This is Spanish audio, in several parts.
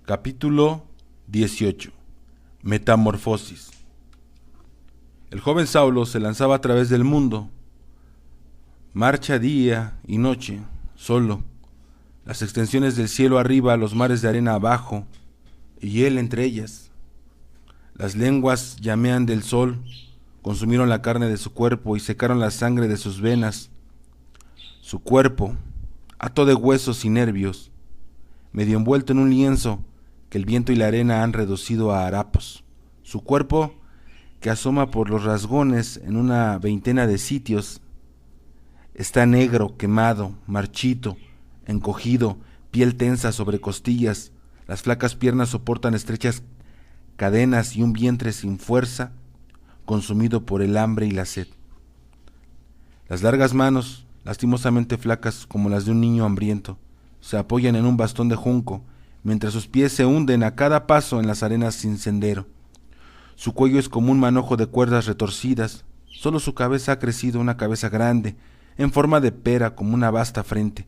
Capítulo 18. Metamorfosis. El joven Saulo se lanzaba a través del mundo, marcha día y noche, solo, las extensiones del cielo arriba, los mares de arena abajo, y él entre ellas. Las lenguas llamean del sol, consumieron la carne de su cuerpo y secaron la sangre de sus venas. Su cuerpo, hato de huesos y nervios, medio envuelto en un lienzo que el viento y la arena han reducido a harapos. Su cuerpo, que asoma por los rasgones en una veintena de sitios, está negro, quemado, marchito, encogido, piel tensa sobre costillas, las flacas piernas soportan estrechas cadenas y un vientre sin fuerza, consumido por el hambre y la sed. Las largas manos, lastimosamente flacas como las de un niño hambriento, se apoyan en un bastón de junco, mientras sus pies se hunden a cada paso en las arenas sin sendero. Su cuello es como un manojo de cuerdas retorcidas, solo su cabeza ha crecido una cabeza grande, en forma de pera como una vasta frente.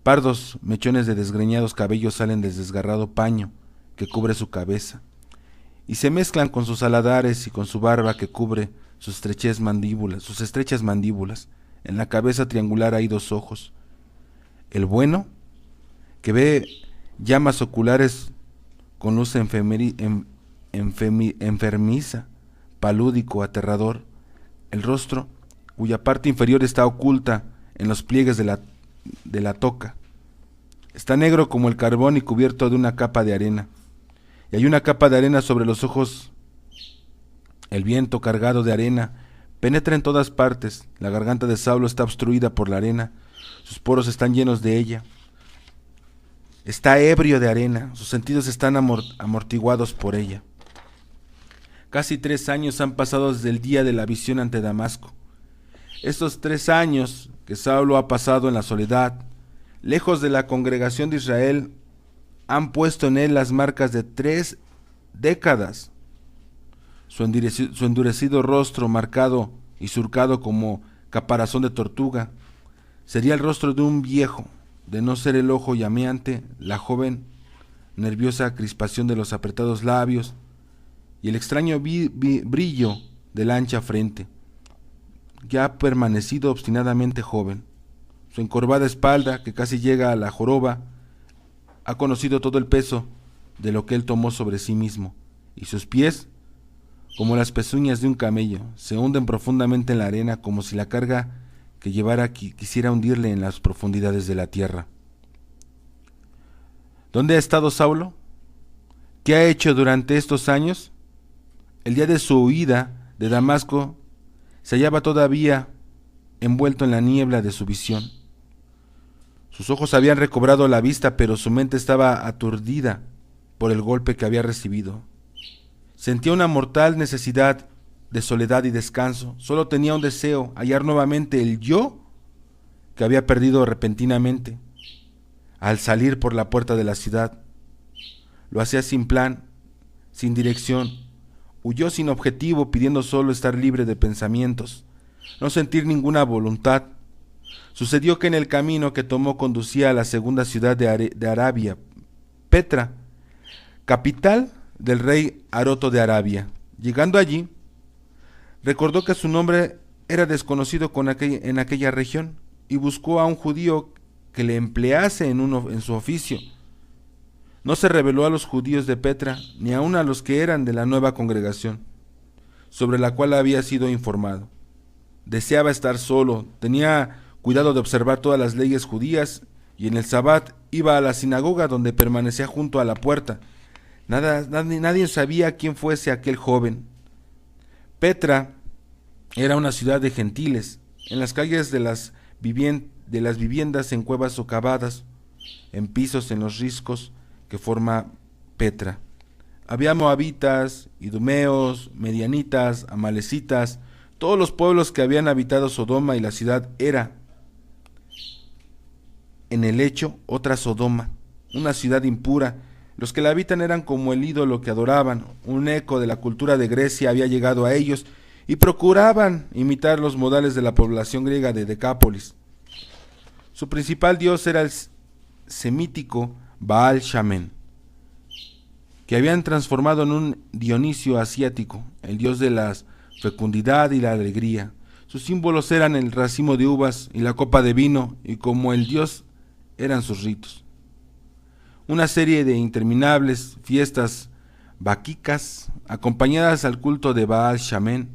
Pardos mechones de desgreñados cabellos salen del desgarrado paño que cubre su cabeza, y se mezclan con sus aladares y con su barba que cubre sus estrechas mandíbulas. En la cabeza triangular hay dos ojos. El bueno, que ve llamas oculares con luz enfermiza, palúdico, aterrador. El rostro, cuya parte inferior está oculta en los pliegues de la toca. Está negro como el carbón y cubierto de una capa de arena. Y hay una capa de arena sobre los ojos. El viento cargado de arena penetra en todas partes. La garganta de Saulo está obstruida por la arena. Sus poros están llenos de ella. Está ebrio de arena. Sus sentidos están amortiguados por ella. Casi 3 años han pasado desde el día de la visión ante Damasco. Estos 3 años que Saulo ha pasado en la soledad, lejos de la congregación de Israel, han puesto en él las marcas de 3 décadas. Su endurecido rostro, marcado y surcado como caparazón de tortuga, sería el rostro de un viejo, de no ser el ojo llameante, la joven, nerviosa crispación de los apretados labios y el extraño brillo de la ancha frente. Ya ha permanecido obstinadamente joven. Su encorvada espalda, que casi llega a la joroba, ha conocido todo el peso de lo que él tomó sobre sí mismo, y sus pies, como las pezuñas de un camello, se hunden profundamente en la arena como si la carga que llevara quisiera hundirle en las profundidades de la tierra. ¿Dónde ha estado Saulo? ¿Qué ha hecho durante estos años? El día de su huida de Damasco se hallaba todavía envuelto en la niebla de su visión. Sus ojos habían recobrado la vista, pero su mente estaba aturdida por el golpe que había recibido. Sentía una mortal necesidad de soledad y descanso. Solo tenía un deseo: hallar nuevamente el yo que había perdido repentinamente al salir por la puerta de la ciudad. Lo hacía sin plan, sin dirección. Huyó sin objetivo, pidiendo solo estar libre de pensamientos, no sentir ninguna voluntad. Sucedió que en el camino que tomó conducía a la segunda ciudad de Arabia, Petra, capital del rey Aroto de Arabia. Llegando allí, recordó que su nombre era desconocido en aquella región y buscó a un judío que le emplease en su oficio. No se reveló a los judíos de Petra, ni aun a los que eran de la nueva congregación, sobre la cual había sido informado. Deseaba estar solo, tenía cuidado de observar todas las leyes judías, y en el Sabbat iba a la sinagoga, donde permanecía junto a la puerta. Nadie sabía quién fuese aquel joven. Petra era una ciudad de gentiles. En las calles de las viviendas, en cuevas socavadas, en pisos, en los riscos que forma Petra, había moabitas, idumeos, medianitas, amalecitas, todos los pueblos que habían habitado Sodoma, y la ciudad era en el hecho otra Sodoma, una ciudad impura. Los que la habitan eran como el ídolo que adoraban. Un eco de la cultura de Grecia había llegado a ellos y procuraban imitar los modales de la población griega de Decápolis. Su principal dios era el semítico Baal Shamen, que habían transformado en un Dionisio asiático, el dios de la fecundidad y la alegría. Sus símbolos eran el racimo de uvas y la copa de vino, y como el dios eran sus ritos. Una serie de interminables fiestas báquicas, acompañadas al culto de Baal Shamen,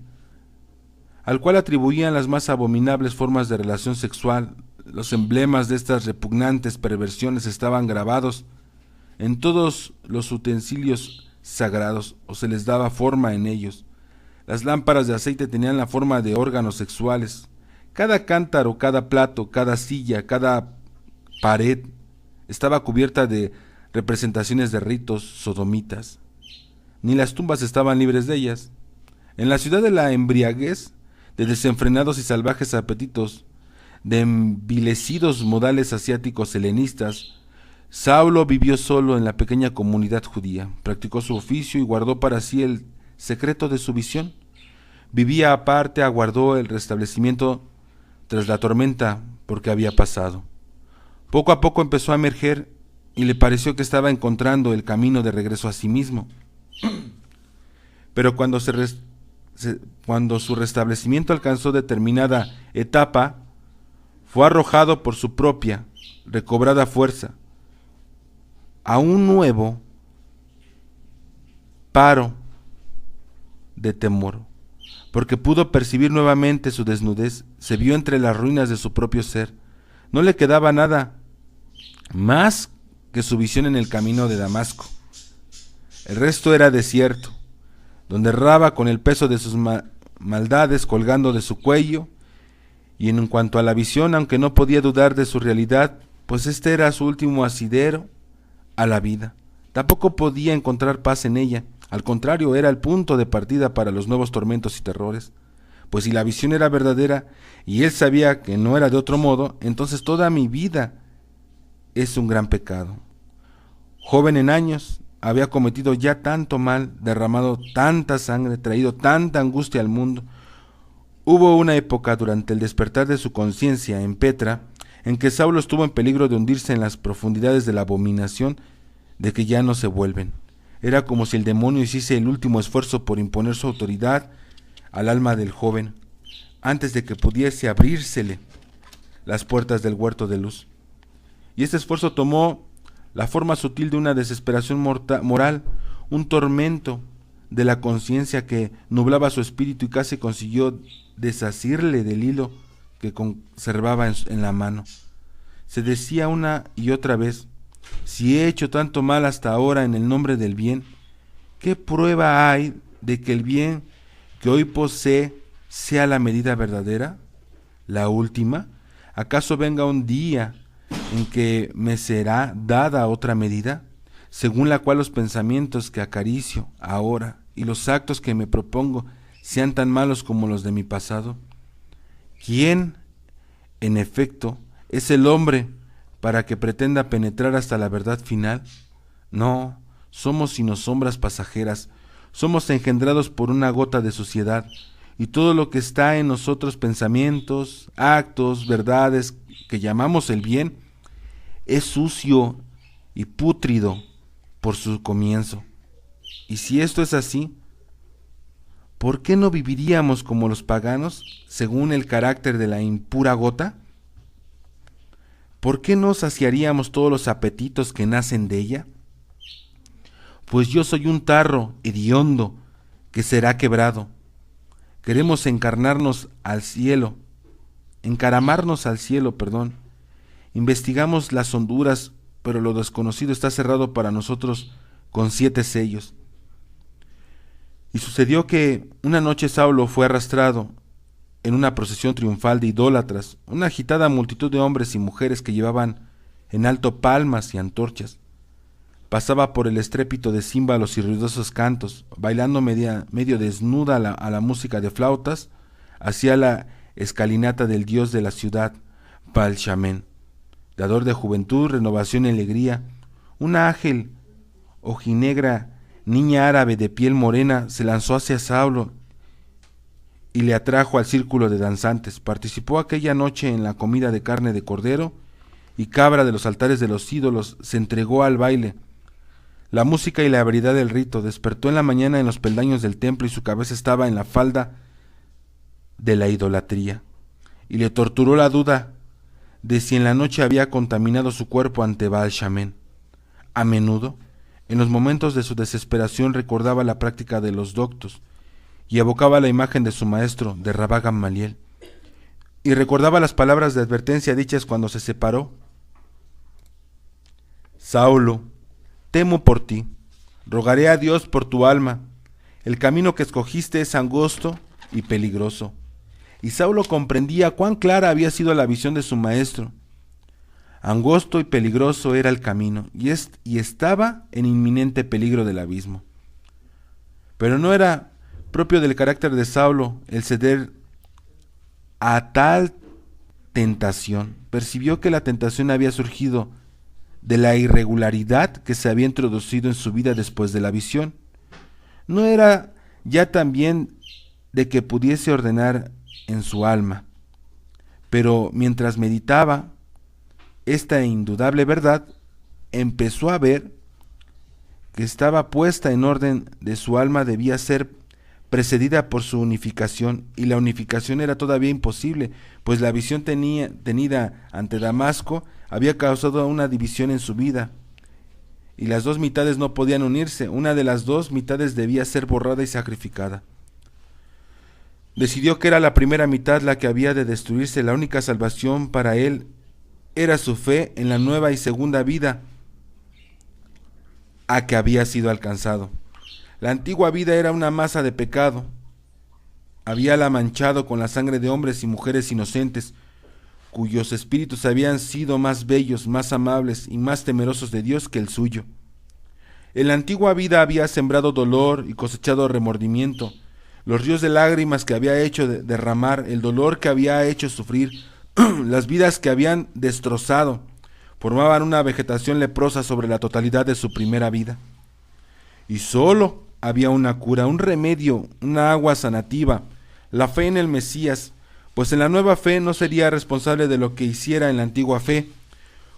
al cual atribuían las más abominables formas de relación sexual. Los emblemas de estas repugnantes perversiones estaban grabados en todos los utensilios sagrados, o se les daba forma en ellos. Las lámparas de aceite tenían la forma de órganos sexuales. Cada cántaro, cada plato, cada silla, cada pared estaba cubierta de representaciones de ritos sodomitas. Ni las tumbas estaban libres de ellas. En la ciudad de la embriaguez, de desenfrenados y salvajes apetitos, de envilecidos modales asiáticos helenistas, Saulo vivió solo en la pequeña comunidad judía, practicó su oficio y guardó para sí el secreto de su visión. Vivía aparte, aguardó el restablecimiento tras la tormenta porque había pasado. Poco a poco empezó a emerger y le pareció que estaba encontrando el camino de regreso a sí mismo. Pero cuando su restablecimiento alcanzó determinada etapa, fue arrojado por su propia, recobrada fuerza a un nuevo paro de temor, porque pudo percibir nuevamente su desnudez, se vio entre las ruinas de su propio ser. No le quedaba nada más que su visión en el camino de Damasco. El resto era desierto, donde erraba con el peso de sus maldades colgando de su cuello, y en cuanto a la visión, aunque no podía dudar de su realidad, pues este era su último asidero a la vida, tampoco podía encontrar paz en ella. Al contrario, era el punto de partida para los nuevos tormentos y terrores, pues si la visión era verdadera y él sabía que no era de otro modo, entonces toda mi vida es un gran pecado. Joven en años, había cometido ya tanto mal, derramado tanta sangre, traído tanta angustia al mundo. Hubo una época durante el despertar de su conciencia en Petra, en que Saulo estuvo en peligro de hundirse en las profundidades de la abominación de que ya no se vuelven. Era como si el demonio hiciese el último esfuerzo por imponer su autoridad al alma del joven, antes de que pudiese abrírsele las puertas del huerto de luz. Y este esfuerzo tomó la forma sutil de una desesperación moral, un tormento de la conciencia que nublaba su espíritu y casi consiguió desasirle del hilo que conservaba en la mano. Se decía una y otra vez: si he hecho tanto mal hasta ahora en el nombre del bien, ¿qué prueba hay de que el bien que hoy posee sea la medida verdadera, la última? ¿Acaso venga un día en que me será dada otra medida, según la cual los pensamientos que acaricio ahora y los actos que me propongo sean tan malos como los de mi pasado? ¿Quién, en efecto, es el hombre para que pretenda penetrar hasta la verdad final? No, somos sino sombras pasajeras, somos engendrados por una gota de suciedad, y todo lo que está en nosotros, pensamientos, actos, verdades, que llamamos el bien, es sucio y pútrido por su comienzo. Y si esto es así, ¿por qué no viviríamos como los paganos, según el carácter de la impura gota? ¿Por qué no saciaríamos todos los apetitos que nacen de ella? Pues yo soy un tarro hediondo que será quebrado. Queremos encaramarnos al cielo. Investigamos las honduras, pero lo desconocido está cerrado para nosotros con 7 sellos. Y sucedió que una noche Saulo fue arrastrado en una procesión triunfal de idólatras, una agitada multitud de hombres y mujeres que llevaban en alto palmas y antorchas. Pasaba por el estrépito de címbalos y ruidosos cantos, bailando medio desnuda a la música de flautas, hacia la escalinata del dios de la ciudad, Baal Shamen, dador de juventud, renovación y alegría. Una ágil, ojinegra, niña árabe de piel morena se lanzó hacia Saulo y le atrajo al círculo de danzantes. Participó aquella noche en la comida de carne de cordero y cabra de los altares de los ídolos, se entregó al baile. La música y la variedad del rito. Despertó en la mañana en los peldaños del templo y su cabeza estaba en la falda de la idolatría. Y le torturó la duda de si en la noche había contaminado su cuerpo ante Baal Shamen. A menudo, en los momentos de su desesperación, recordaba la práctica de los doctos y evocaba la imagen de su maestro, de Rabá Gamaliel, y recordaba las palabras de advertencia dichas cuando se separó. Saulo, temo por ti, rogaré a Dios por tu alma. El camino que escogiste es angosto y peligroso. Y Saulo comprendía cuán clara había sido la visión de su maestro. Angosto y peligroso era el camino, y estaba en inminente peligro del abismo. Pero no era propio del carácter de Saulo el ceder a tal tentación. Percibió que la tentación había surgido de la irregularidad que se había introducido en su vida después de la visión. No era ya también de que pudiese ordenar en su alma, pero mientras meditaba esta indudable verdad, empezó a ver que estaba puesta en orden de su alma debía ser precedida por su unificación, y la unificación era todavía imposible, pues la visión tenida ante Damasco había causado una división en su vida, y las dos mitades no podían unirse. Una de las dos mitades debía ser borrada y sacrificada. Decidió que era la primera mitad la que había de destruirse. La única salvación para él era su fe en la nueva y segunda vida a que había sido alcanzado. La antigua vida era una masa de pecado. Habíala manchado con la sangre de hombres y mujeres inocentes, cuyos espíritus habían sido más bellos, más amables y más temerosos de Dios que el suyo. En la antigua vida había sembrado dolor y cosechado remordimiento. Los ríos de lágrimas que había hecho derramar, el dolor que había hecho sufrir, las vidas que habían destrozado, formaban una vegetación leprosa sobre la totalidad de su primera vida. Y solo había una cura, un remedio, una agua sanativa, la fe en el Mesías, pues en la nueva fe no sería responsable de lo que hiciera en la antigua fe.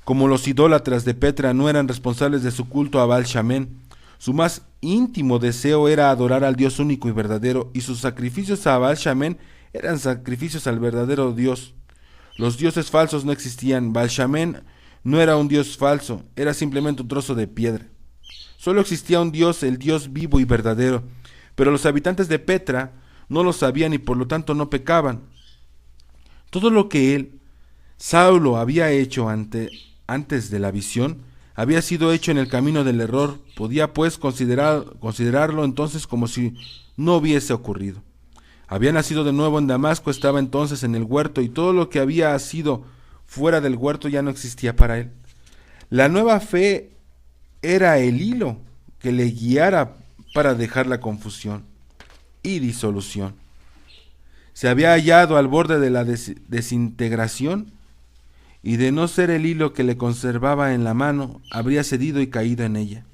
Como los idólatras de Petra no eran responsables de su culto a Baal Shamen, su más íntimo deseo era adorar al Dios único y verdadero, y sus sacrificios a Baal Shamen eran sacrificios al verdadero Dios. Los dioses falsos no existían. Baal Shamen no era un dios falso, era simplemente un trozo de piedra. Solo existía un Dios, el Dios vivo y verdadero, pero los habitantes de Petra no lo sabían y por lo tanto no pecaban. Todo lo que él, Saulo, había hecho antes de la visión, había sido hecho en el camino del error. Podía pues considerarlo entonces como si no hubiese ocurrido. Había nacido de nuevo en Damasco, estaba entonces en el huerto, y todo lo que había sido fuera del huerto ya no existía para él. La nueva fe era el hilo que le guiara para dejar la confusión y disolución. Se había hallado al borde de la desintegración, y de no ser el hilo que le conservaba en la mano, habría cedido y caído en ella.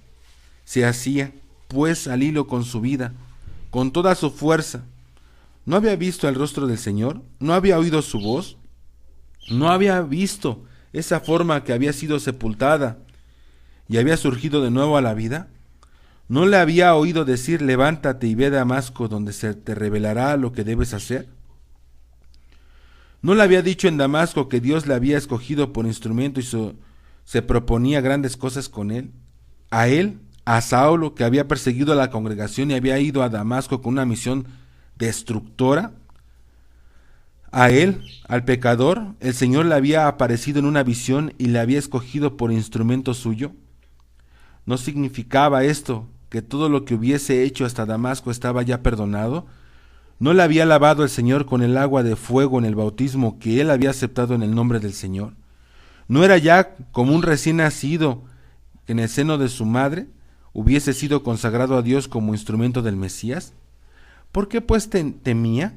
Se hacía, pues, al hilo con su vida, con toda su fuerza. ¿No había visto el rostro del Señor? ¿No había oído su voz? ¿No había visto esa forma que había sido sepultada y había surgido de nuevo a la vida? ¿No le había oído decir: levántate y ve a Damasco, donde se te revelará lo que debes hacer? ¿No le había dicho en Damasco que Dios le había escogido por instrumento y se proponía grandes cosas con él? A Saulo, que había perseguido a la congregación y había ido a Damasco con una misión destructora. A él, al pecador, el Señor le había aparecido en una visión y le había escogido por instrumento suyo. ¿No significaba esto que todo lo que hubiese hecho hasta Damasco estaba ya perdonado? ¿No le había lavado el Señor con el agua de fuego en el bautismo que él había aceptado en el nombre del Señor? ¿No era ya como un recién nacido que en el seno de su madre hubiese sido consagrado a Dios como instrumento del Mesías? ¿Por qué pues temía?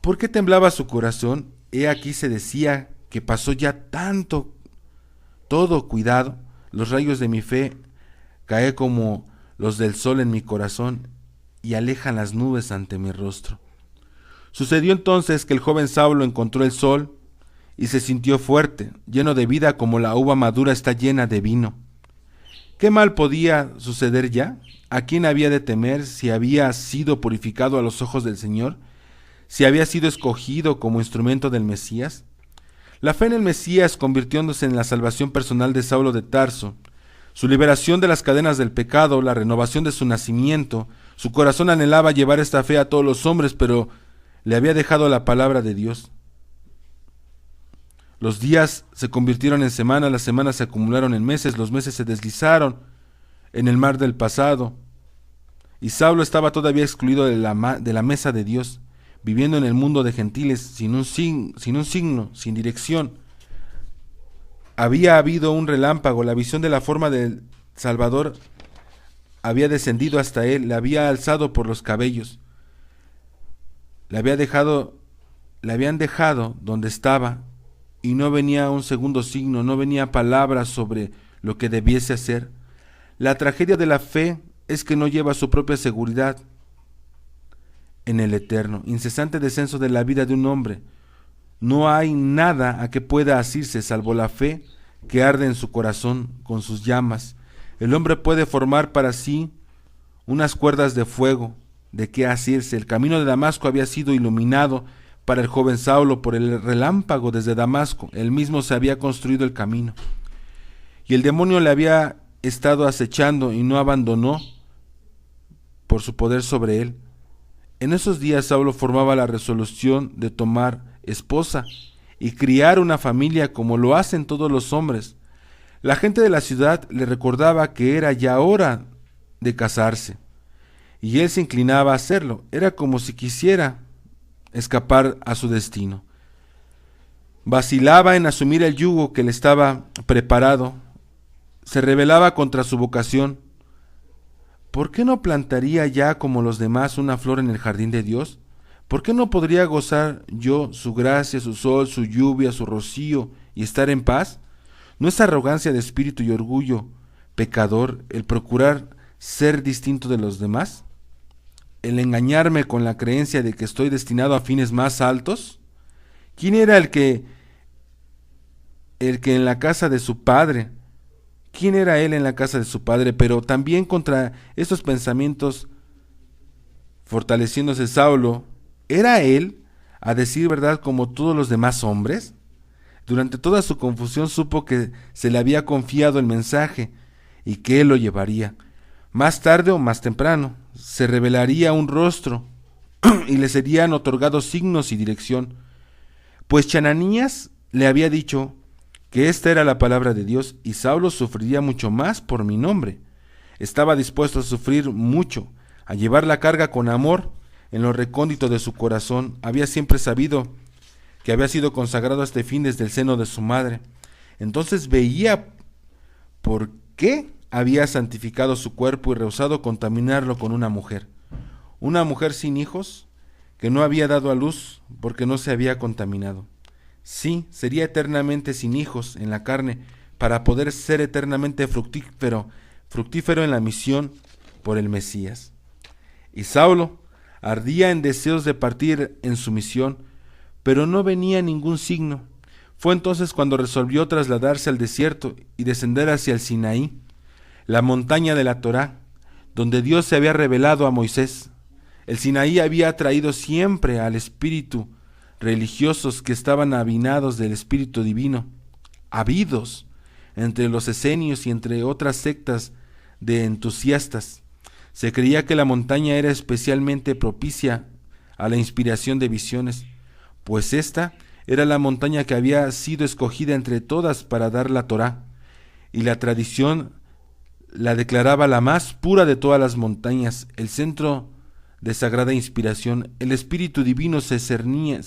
¿Por qué temblaba su corazón? He aquí se decía que pasó ya todo cuidado. Los rayos de mi fe caen como los del sol en mi corazón y alejan las nubes ante mi rostro. Sucedió entonces que el joven Saulo encontró el sol y se sintió fuerte, lleno de vida como la uva madura está llena de vino. ¿Qué mal podía suceder ya? ¿A quién había de temer si había sido purificado a los ojos del Señor? ¿Si había sido escogido como instrumento del Mesías? La fe en el Mesías convirtiéndose en la salvación personal de Saulo de Tarso, su liberación de las cadenas del pecado, la renovación de su nacimiento. Su corazón anhelaba llevar esta fe a todos los hombres, pero le había dejado la palabra de Dios. Los días se convirtieron en semanas, las semanas se acumularon en meses, los meses se deslizaron en el mar del pasado, y Saulo estaba todavía excluido de la mesa de Dios, viviendo en el mundo de gentiles, sin un signo, sin dirección. Había habido un relámpago, la visión de la forma del Salvador había descendido hasta él, le había alzado por los cabellos, le habían dejado donde estaba, y no venía un segundo signo, no venía palabra sobre lo que debiese hacer. La tragedia de la fe es que no lleva su propia seguridad en el eterno, incesante descenso de la vida de un hombre. No hay nada a que pueda asirse salvo la fe que arde en su corazón con sus llamas. El hombre puede formar para sí unas cuerdas de fuego de qué asirse. El camino de Damasco había sido iluminado para el joven Saulo por el relámpago desde Damasco. Él mismo se había construido el camino. Y el demonio le había estado acechando y no abandonó por su poder sobre él. En esos días Saulo formaba la resolución de tomar esposa y criar una familia como lo hacen todos los hombres. La gente de la ciudad le recordaba que era ya hora de casarse, y él se inclinaba a hacerlo. Era como si quisiera escapar a su destino. Vacilaba en asumir el yugo que le estaba preparado. Se rebelaba contra su vocación. ¿Por qué no plantaría ya como los demás una flor en el jardín de Dios? ¿Por qué no podría gozar yo su gracia, su sol, su lluvia, su rocío y estar en paz? ¿No es arrogancia de espíritu y orgullo pecador el procurar ser distinto de los demás? ¿El engañarme con la creencia de que estoy destinado a fines más altos? ¿Quién era el que en la casa de su padre? ¿Quién era él en la casa de su padre? Pero también contra estos pensamientos, fortaleciéndose Saulo, ¿era él, a decir verdad, como todos los demás hombres? Durante toda su confusión supo que se le había confiado el mensaje y que él lo llevaría. Más tarde o más temprano se revelaría un rostro y le serían otorgados signos y dirección. Pues Ananías le había dicho que esta era la palabra de Dios, y Saulo sufriría mucho más por mi nombre. Estaba dispuesto a sufrir mucho, a llevar la carga con amor. En lo recóndito de su corazón había siempre sabido que había sido consagrado a este fin desde el seno de su madre. Entonces veía por qué había santificado su cuerpo y rehusado contaminarlo con una mujer sin hijos, que no había dado a luz porque no se había contaminado. Sí, sería eternamente sin hijos en la carne, para poder ser eternamente fructífero en la misión por el Mesías. Y Saulo ardía en deseos de partir en su misión, pero no venía ningún signo. Fue entonces cuando resolvió trasladarse al desierto y descender hacia el Sinaí, la montaña de la Torá, donde Dios se había revelado a Moisés. El Sinaí había atraído siempre al espíritu religiosos que estaban avinados del Espíritu Divino, habidos entre los esenios y entre otras sectas de entusiastas. Se creía que la montaña era especialmente propicia a la inspiración de visiones, pues esta era la montaña que había sido escogida entre todas para dar la Torá, y la tradición la declaraba la más pura de todas las montañas, el centro de sagrada inspiración. El Espíritu Divino se cernía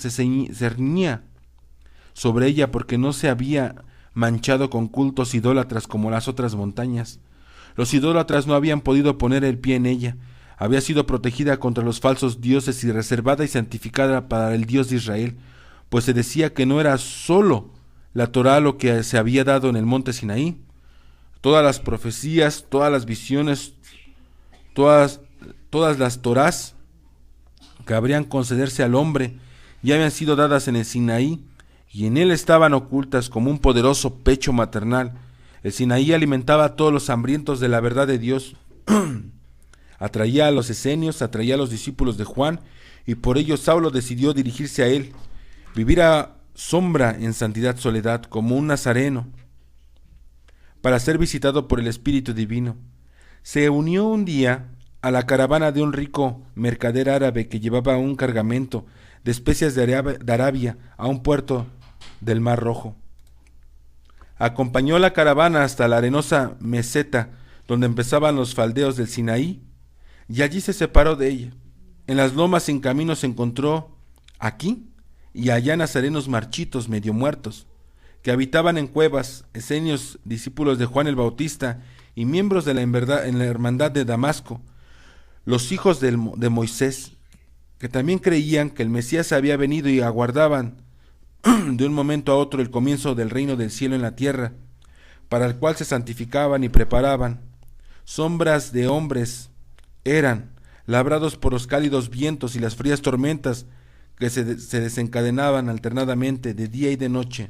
sobre ella porque no se había manchado con cultos idólatras como las otras montañas. Los idólatras no habían podido poner el pie en ella. Había sido protegida contra los falsos dioses y reservada y santificada para el Dios de Israel, pues se decía que no era sólo la Torá lo que se había dado en el monte Sinaí. Todas las profecías, todas las visiones, todas las Torás que habrían concederse al hombre ya habían sido dadas en el Sinaí, y en él estaban ocultas como un poderoso pecho maternal. El Sinaí alimentaba a todos los hambrientos de la verdad de Dios. Atraía a los esenios, atraía a los discípulos de Juan, y por ello Saulo decidió dirigirse a él, vivir a sombra en santidad soledad, como un nazareno, para ser visitado por el Espíritu Divino. Se unió un día a la caravana de un rico mercader árabe que llevaba un cargamento de especias de Arabia a un puerto del Mar Rojo. Acompañó la caravana hasta la arenosa meseta donde empezaban los faldeos del Sinaí, y allí se separó de ella. En las lomas sin camino se encontró aquí y allá nazarenos marchitos, medio muertos, que habitaban en cuevas, esenios, discípulos de Juan el Bautista y miembros de la hermandad de Damasco, los hijos de Moisés, que también creían que el Mesías había venido y aguardaban de un momento a otro el comienzo del reino del cielo en la tierra, para el cual se santificaban y preparaban. Sombras de hombres eran, labrados por los cálidos vientos y las frías tormentas que se desencadenaban alternadamente de día y de noche.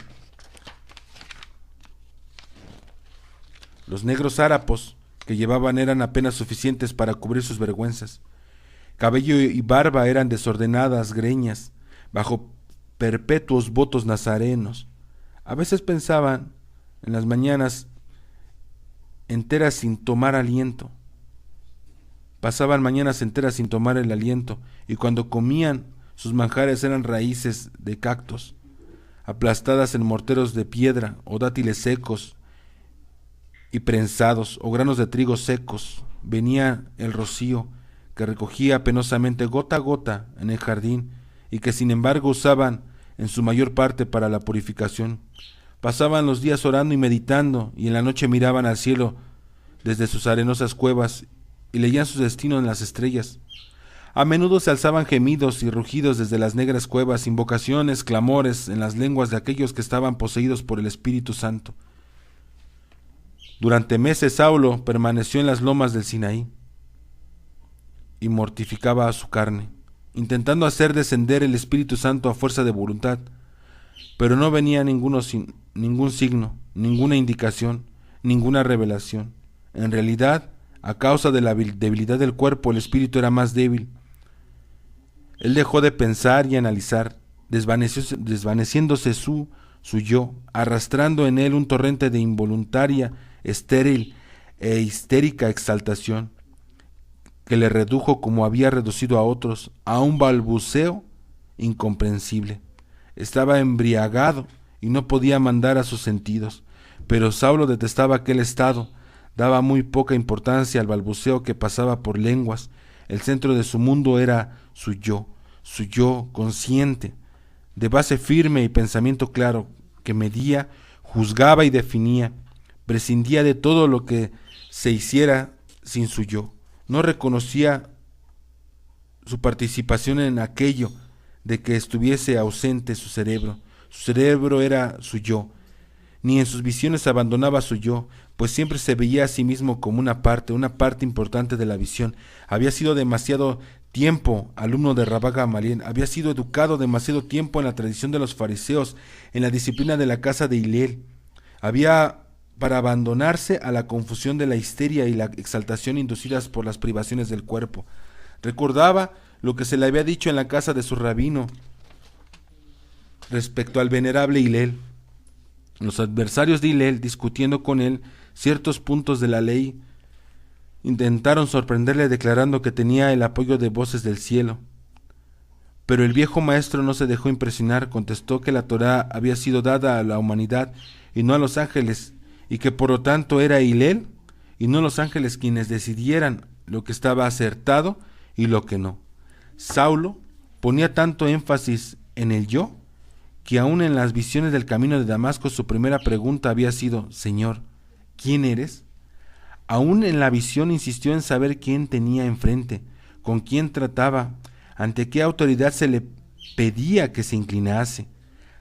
Los negros harapos que llevaban eran apenas suficientes para cubrir sus vergüenzas. Cabello y barba eran desordenadas greñas, bajo perpetuos votos nazarenos. A veces pensaban en las mañanas enteras sin tomar aliento. Pasaban mañanas enteras sin tomar el aliento, y cuando comían, sus manjares eran raíces de cactos, aplastadas en morteros de piedra, o dátiles secos y prensados, o granos de trigo secos. Venía el rocío, que recogía penosamente gota a gota en el jardín, y que sin embargo usaban en su mayor parte para la purificación. Pasaban los días orando y meditando, y en la noche miraban al cielo desde sus arenosas cuevas, y leían su destino en las estrellas. A menudo se alzaban gemidos y rugidos desde las negras cuevas, invocaciones, clamores en las lenguas de aquellos que estaban poseídos por el Espíritu Santo. Durante meses Saulo permaneció en las lomas del Sinaí y mortificaba a su carne, intentando hacer descender el Espíritu Santo a fuerza de voluntad, pero no venía ningún signo, ninguna indicación, ninguna revelación. En realidad, a causa de la debilidad del cuerpo, el espíritu era más débil. Él dejó de pensar y analizar, desvaneciéndose su yo, arrastrando en él un torrente de involuntaria, estéril e histérica exaltación, que le redujo, como había reducido a otros, a un balbuceo incomprensible. Estaba embriagado y no podía mandar a sus sentidos, pero Saulo detestaba aquel estado. Daba muy poca importancia al balbuceo que pasaba por lenguas. El centro de su mundo era su yo consciente, de base firme y pensamiento claro, que medía, juzgaba y definía. Prescindía de todo lo que se hiciera sin su yo. No reconocía su participación en aquello de que estuviese ausente su cerebro. Su cerebro era su yo. Ni en sus visiones abandonaba su yo, pues siempre se veía a sí mismo como una parte importante de la visión. Había sido demasiado tiempo alumno de Rabá Gamaliel, había sido educado demasiado tiempo en la tradición de los fariseos, en la disciplina de la casa de Hillel. Había para abandonarse a la confusión de la histeria y la exaltación inducidas por las privaciones del cuerpo. Recordaba lo que se le había dicho en la casa de su rabino respecto al venerable Hillel. Los adversarios de Hillel, discutiendo con él ciertos puntos de la ley, intentaron sorprenderle declarando que tenía el apoyo de voces del cielo. Pero el viejo maestro no se dejó impresionar, contestó que la Torá había sido dada a la humanidad y no a los ángeles, y que por lo tanto era Hillel y no los ángeles quienes decidieran lo que estaba acertado y lo que no. Saulo ponía tanto énfasis en el yo, que aún en las visiones del camino de Damasco su primera pregunta había sido: Señor, ¿quién eres? Aún en la visión insistió en saber quién tenía enfrente, con quién trataba, ante qué autoridad se le pedía que se inclinase.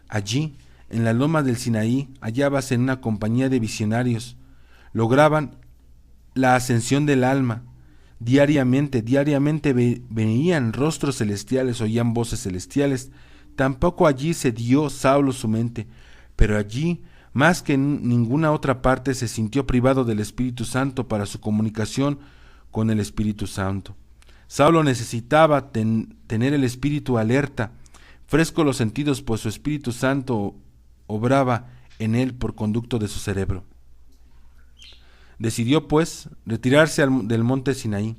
Allí, en la loma del Sinaí, hallábase en una compañía de visionarios. Lograban la ascensión del alma. Diariamente veían rostros celestiales, oían voces celestiales, Tampoco allí se dio Saulo su mente, pero allí, más que en ninguna otra parte, se sintió privado del Espíritu Santo para su comunicación con el Espíritu Santo. Saulo necesitaba tener el espíritu alerta, fresco los sentidos, pues su Espíritu Santo obraba en él por conducto de su cerebro. Decidió, pues, retirarse del monte Sinaí.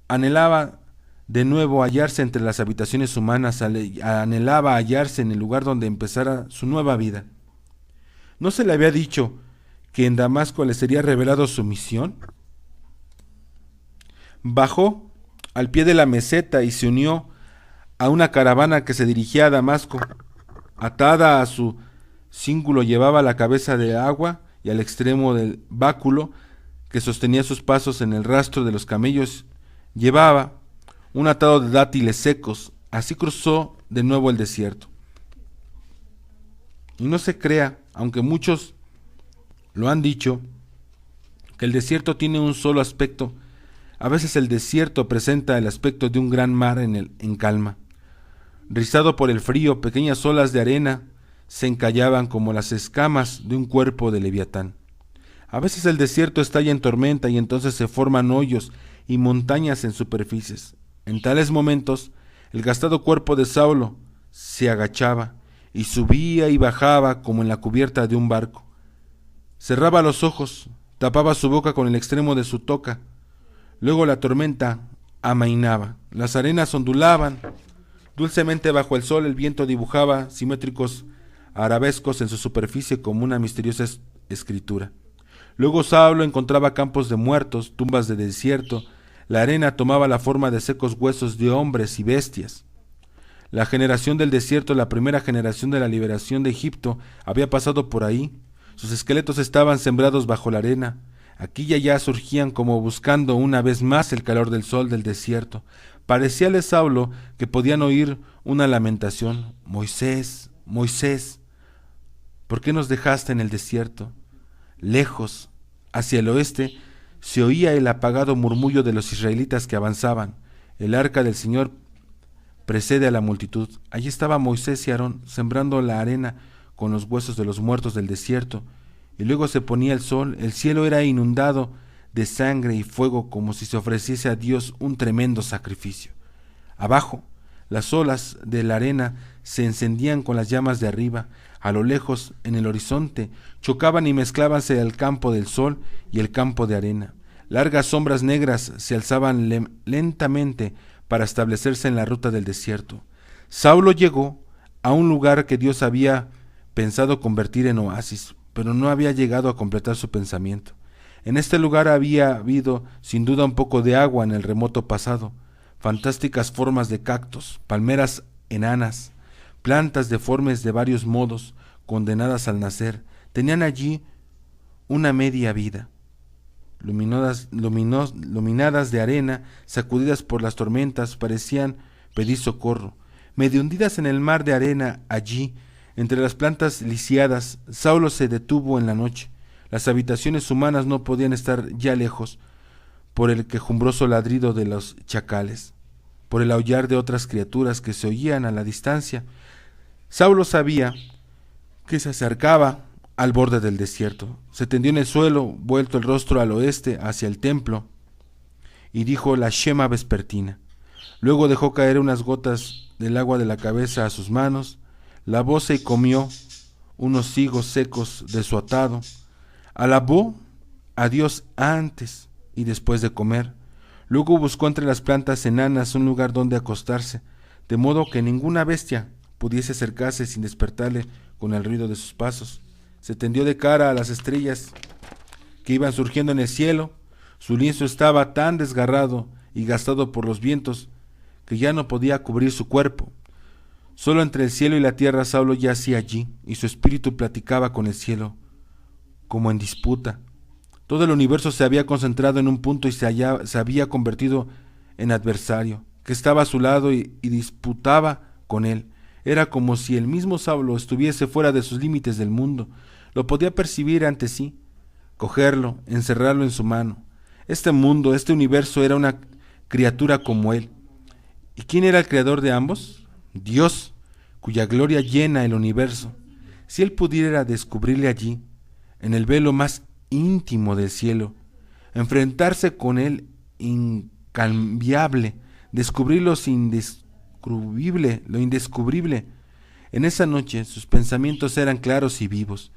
Anhelaba de nuevo hallarse entre las habitaciones humanas, anhelaba hallarse en el lugar donde empezara su nueva vida. ¿No se le había dicho que en Damasco le sería revelado su misión? Bajó al pie de la meseta y se unió a una caravana que se dirigía a Damasco. Atada a su cíngulo llevaba la cabeza de agua y al extremo del báculo que sostenía sus pasos en el rastro de los camellos llevaba un atado de dátiles secos. Así cruzó de nuevo el desierto. Y no se crea, aunque muchos lo han dicho, que el desierto tiene un solo aspecto. A veces el desierto presenta el aspecto de un gran mar en calma. Rizado por el frío, pequeñas olas de arena se encallaban como las escamas de un cuerpo de leviatán. A veces el desierto estalla en tormenta y entonces se forman hoyos y montañas en superficies. En tales momentos, el gastado cuerpo de Saulo se agachaba y subía y bajaba como en la cubierta de un barco. Cerraba los ojos, tapaba su boca con el extremo de su toca. Luego la tormenta amainaba, las arenas ondulaban. Dulcemente bajo el sol el viento dibujaba simétricos arabescos en su superficie como una misteriosa escritura. Luego Saulo encontraba campos de muertos, tumbas de desierto. La arena tomaba la forma de secos huesos de hombres y bestias. La generación del desierto, la primera generación de la liberación de Egipto, había pasado por ahí. Sus esqueletos estaban sembrados bajo la arena. Aquí y allá surgían como buscando una vez más el calor del sol del desierto. Parecíale a Saulo que podían oír una lamentación. Moisés, Moisés, ¿por qué nos dejaste en el desierto? Lejos, hacia el oeste, se oía el apagado murmullo de los israelitas que avanzaban. El arca del Señor precede a la multitud. Allí estaba Moisés y Aarón sembrando la arena con los huesos de los muertos del desierto. Y luego se ponía el sol, el cielo era inundado de sangre y fuego como si se ofreciese a Dios un tremendo sacrificio. Abajo, las olas de la arena se encendían con las llamas de arriba. A lo lejos, en el horizonte, chocaban y mezclábanse el campo del sol y el campo de arena. Largas sombras negras se alzaban lentamente para establecerse en la ruta del desierto. Saulo llegó a un lugar que Dios había pensado convertir en oasis, pero no había llegado a completar su pensamiento. En este lugar había habido sin duda un poco de agua en el remoto pasado, fantásticas formas de cactus, palmeras enanas, plantas deformes de varios modos, condenadas al nacer, tenían allí una media vida. Luminadas de arena, sacudidas por las tormentas, parecían pedir socorro. Medio hundidas en el mar de arena, allí, entre las plantas lisiadas, Saulo se detuvo en la noche. Las habitaciones humanas no podían estar ya lejos, por el quejumbroso ladrido de los chacales, por el aullar de otras criaturas que se oían a la distancia. Saulo sabía que se acercaba al borde del desierto. Se tendió en el suelo, vuelto el rostro al oeste, hacia el templo, y dijo la Shema vespertina. Luego dejó caer unas gotas del agua de la cabeza a sus manos, lavóse y comió unos higos secos de su atado. Alabó a Dios antes y después de comer. Luego buscó entre las plantas enanas un lugar donde acostarse, de modo que ninguna bestia pudiese acercarse sin despertarle con el ruido de sus pasos. Se tendió de cara a las estrellas que iban surgiendo en el cielo. Su lienzo estaba tan desgarrado y gastado por los vientos que ya no podía cubrir su cuerpo. Solo entre el cielo y la tierra Saulo yacía allí, y su espíritu platicaba con el cielo, como en disputa. Todo el universo se había concentrado en un punto y se había convertido en adversario, que estaba a su lado y disputaba con él. Era como si el mismo Saulo estuviese fuera de sus límites del mundo. Lo podía percibir ante sí, cogerlo, encerrarlo en su mano. Este mundo, este universo era una criatura como él. ¿Y quién era el creador de ambos? Dios, cuya gloria llena el universo, si él pudiera descubrirle allí, en el velo más íntimo del cielo, enfrentarse con él incambiable, descubrir lo indescubrible. En esa noche sus pensamientos eran claros y vivos.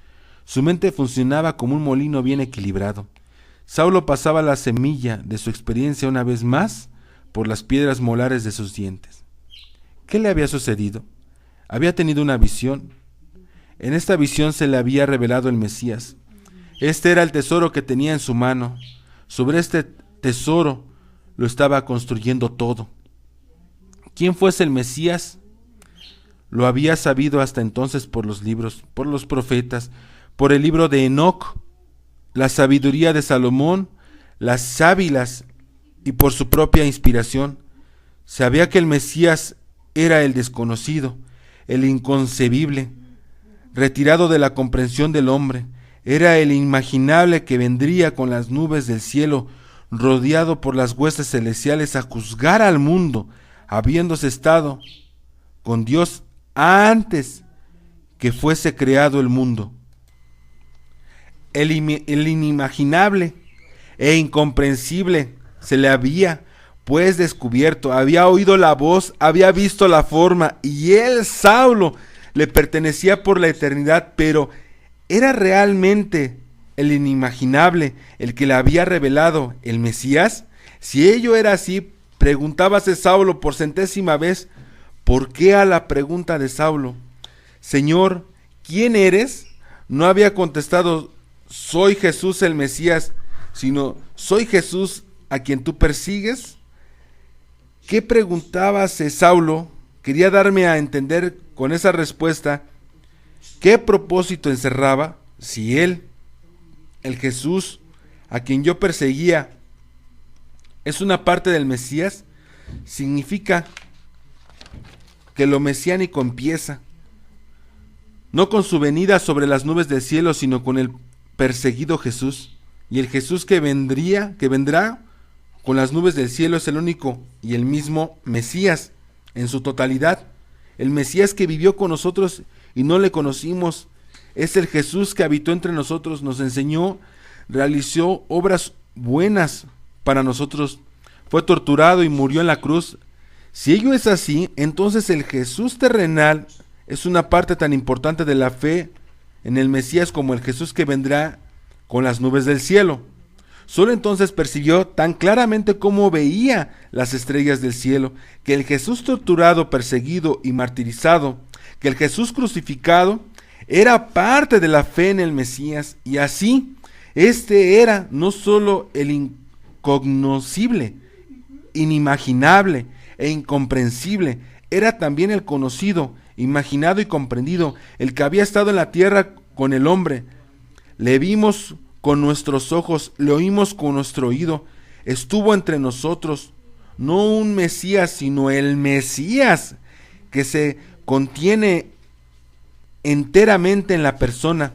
Su mente funcionaba como un molino bien equilibrado. Saulo pasaba la semilla de su experiencia una vez más por las piedras molares de sus dientes. ¿Qué le había sucedido? Había tenido una visión. En esta visión se le había revelado el Mesías. Este era el tesoro que tenía en su mano. Sobre este tesoro lo estaba construyendo todo. ¿Quién fuese el Mesías? Lo había sabido hasta entonces por los libros, por los profetas, por el libro de Enoc, la sabiduría de Salomón, las sábilas y por su propia inspiración. Sabía que el Mesías era el desconocido, el inconcebible, retirado de la comprensión del hombre. Era el inimaginable que vendría con las nubes del cielo, rodeado por las huestes celestiales a juzgar al mundo, habiéndose estado con Dios antes que fuese creado el mundo. El inimaginable e incomprensible se le había pues descubierto, había oído la voz, había visto la forma, y él, Saulo, le pertenecía por la eternidad, pero ¿era realmente el inimaginable el que le había revelado el Mesías? Si ello era así, preguntábase Saulo por centésima vez. ¿Por qué a la pregunta de Saulo, Señor, ¿quién eres?, no había contestado, soy Jesús el Mesías, sino, ¿soy Jesús a quien tú persigues? ¿Qué preguntábase Saulo? Quería darme a entender con esa respuesta qué propósito encerraba si él, el Jesús a quien yo perseguía, es una parte del Mesías. Significa que lo mesiánico empieza no con su venida sobre las nubes del cielo, sino con el perseguido Jesús. Y el Jesús que vendrá con las nubes del cielo es el único y el mismo Mesías en su totalidad. El Mesías que vivió con nosotros y no le conocimos. Es el Jesús que habitó entre nosotros, nos enseñó, realizó obras buenas para nosotros. Fue torturado y murió en la cruz. Si ello es así, entonces el Jesús terrenal es una parte tan importante de la fe en el Mesías como el Jesús que vendrá con las nubes del cielo. Solo entonces percibió tan claramente como veía las estrellas del cielo, que el Jesús torturado, perseguido y martirizado, que el Jesús crucificado, era parte de la fe en el Mesías, y así, este era no solo el incognoscible, inimaginable e incomprensible, era también el conocido, imaginado y comprendido, el que había estado en la tierra con el hombre. Le vimos con nuestros ojos, le oímos con nuestro oído, estuvo entre nosotros, no un Mesías, sino el Mesías, que se contiene enteramente en la persona,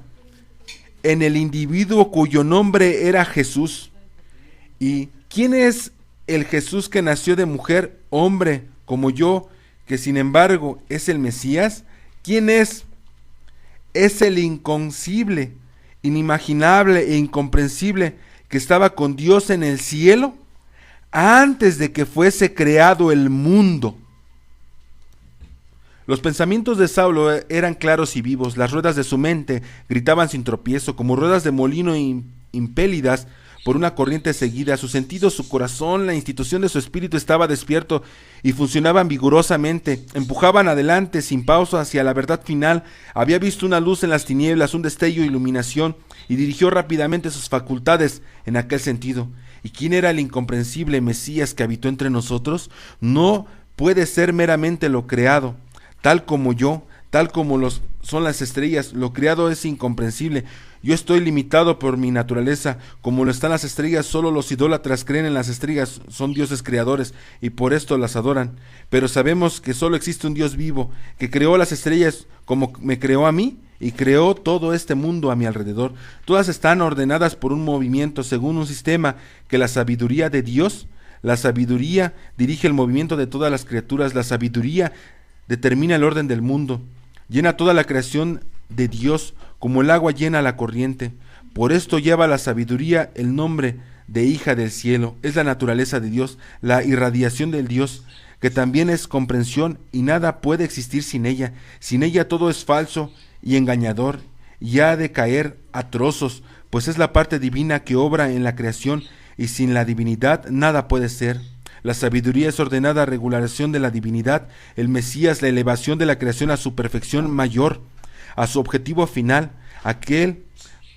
en el individuo cuyo nombre era Jesús. ¿Y quién es el Jesús que nació de mujer, hombre, como yo, que sin embargo es el Mesías? ¿Quién es? Es el inconcebible, inimaginable e incomprensible que estaba con Dios en el cielo antes de que fuese creado el mundo. Los pensamientos de Saulo eran claros y vivos, las ruedas de su mente gritaban sin tropiezo, como ruedas de molino impelidas por una corriente seguida. Sus sentidos, su corazón, la institución de su espíritu estaba despierto y funcionaban vigorosamente, empujaban adelante sin pausa hacia la verdad final. Había visto una luz en las tinieblas, un destello de iluminación, y dirigió rápidamente sus facultades en aquel sentido. ¿Y quién era el incomprensible Mesías que habitó entre nosotros? No puede ser meramente lo creado, tal como yo, tal como son las estrellas. Lo creado es incomprensible. Yo estoy limitado por mi naturaleza, como lo están las estrellas. Solo los idólatras creen en las estrellas, son dioses creadores y por esto las adoran. Pero sabemos que solo existe un Dios vivo, que creó las estrellas como me creó a mí y creó todo este mundo a mi alrededor. Todas están ordenadas por un movimiento, según un sistema que la sabiduría de Dios, la sabiduría dirige el movimiento de todas las criaturas. La sabiduría determina el orden del mundo, llena toda la creación de Dios como el agua llena la corriente. Por esto lleva la sabiduría el nombre de hija del cielo. Es la naturaleza de Dios, la irradiación del Dios, que también es comprensión, y nada puede existir sin ella. Sin ella todo es falso y engañador, y ha de caer a trozos, pues es la parte divina que obra en la creación, y sin la divinidad nada puede ser. La sabiduría es ordenada regulación de la divinidad, el Mesías, la elevación de la creación a su perfección mayor, a su objetivo final, aquel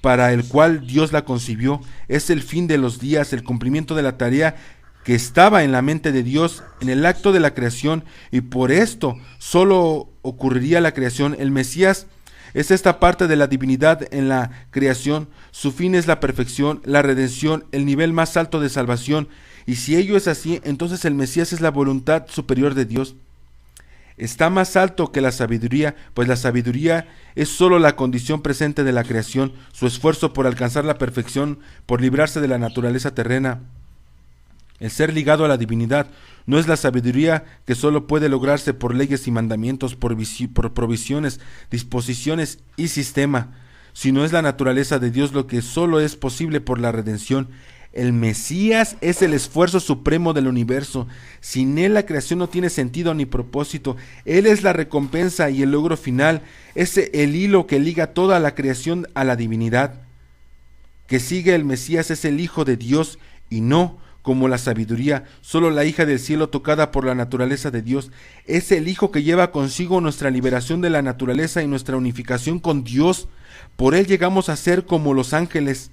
para el cual Dios la concibió. Es el fin de los días, el cumplimiento de la tarea que estaba en la mente de Dios en el acto de la creación, y por esto solo ocurriría la creación. El Mesías es esta parte de la divinidad en la creación. Su fin es la perfección, la redención, el nivel más alto de salvación. Y si ello es así, entonces el Mesías es la voluntad superior de Dios. Está más alto que la sabiduría, pues la sabiduría es sólo la condición presente de la creación, su esfuerzo por alcanzar la perfección, por librarse de la naturaleza terrena. El ser ligado a la divinidad no es la sabiduría que sólo puede lograrse por leyes y mandamientos, por provisiones, disposiciones y sistema, sino es la naturaleza de Dios lo que sólo es posible por la redención. El Mesías es el esfuerzo supremo del universo. Sin él la creación no tiene sentido ni propósito. Él es la recompensa y el logro final. Es el hilo que liga toda la creación a la divinidad. Que sigue el Mesías es el Hijo de Dios, y no como la sabiduría, solo la hija del cielo tocada por la naturaleza de Dios. Es el Hijo que lleva consigo nuestra liberación de la naturaleza y nuestra unificación con Dios. Por él llegamos a ser como los ángeles.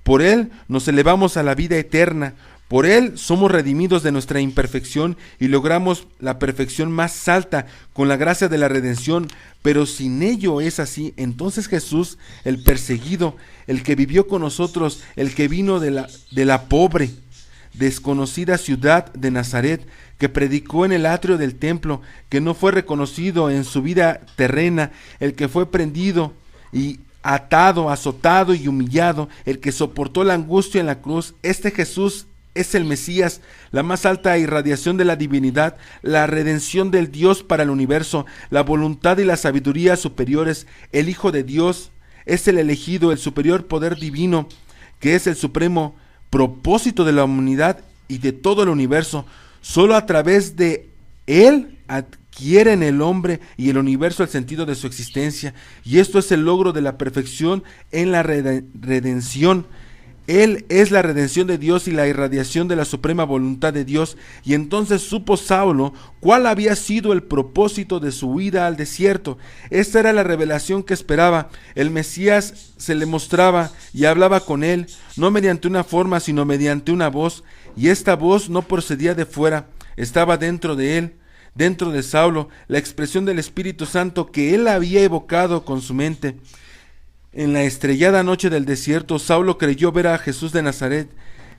Por él nos elevamos a la vida eterna. Por él somos redimidos de nuestra imperfección y logramos la perfección más alta con la gracia de la redención. Pero sin ello es así, entonces Jesús, el perseguido, el que vivió con nosotros, el que vino de la pobre, desconocida ciudad de Nazaret, que predicó en el atrio del templo, que no fue reconocido en su vida terrena, el que fue prendido y atado, azotado y humillado, el que soportó la angustia en la cruz. Este Jesús es el Mesías, la más alta irradiación de la divinidad, la redención del Dios para el universo, la voluntad y la sabiduría superiores. El Hijo de Dios es el elegido, el superior poder divino, que es el supremo propósito de la humanidad y de todo el universo. Solo a través de él adquieren el hombre y el universo el sentido de su existencia, y esto es el logro de la perfección en la redención. Él es la redención de Dios y la irradiación de la suprema voluntad de Dios. Y entonces supo Saulo cuál había sido el propósito de su huida al desierto. Esta era la revelación que esperaba. El Mesías se le mostraba y hablaba con él, no mediante una forma, sino mediante una voz. Y esta voz no procedía de fuera, estaba dentro de él, dentro de Saulo, la expresión del Espíritu Santo que él había evocado con su mente. En la estrellada noche del desierto, Saulo creyó ver a Jesús de Nazaret.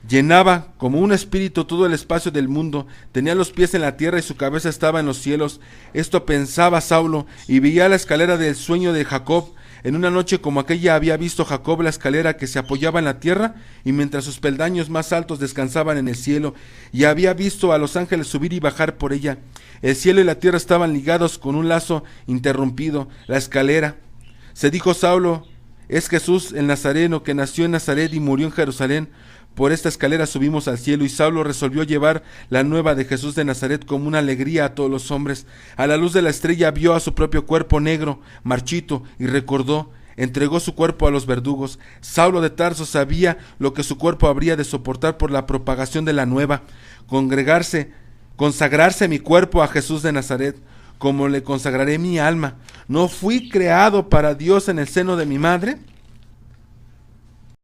Llenaba como un espíritu todo el espacio del mundo, tenía los pies en la tierra y su cabeza estaba en los cielos. Esto pensaba Saulo, y veía la escalera del sueño de Jacob. En una noche como aquella había visto Jacob la escalera que se apoyaba en la tierra, y mientras sus peldaños más altos descansaban en el cielo, y había visto a los ángeles subir y bajar por ella. El cielo y la tierra estaban ligados con un lazo interrumpido. La escalera. Se dijo Saulo: es Jesús el Nazareno, que nació en Nazaret y murió en Jerusalén. Por esta escalera subimos al cielo. Y Saulo resolvió llevar la nueva de Jesús de Nazaret como una alegría a todos los hombres. A la luz de la estrella vio a su propio cuerpo negro, marchito, y recordó. Entregó su cuerpo a los verdugos. Saulo de Tarso sabía lo que su cuerpo habría de soportar por la propagación de la nueva. Consagrarse mi cuerpo a Jesús de Nazaret, como le consagraré mi alma. ¿No fui creado para Dios en el seno de mi madre?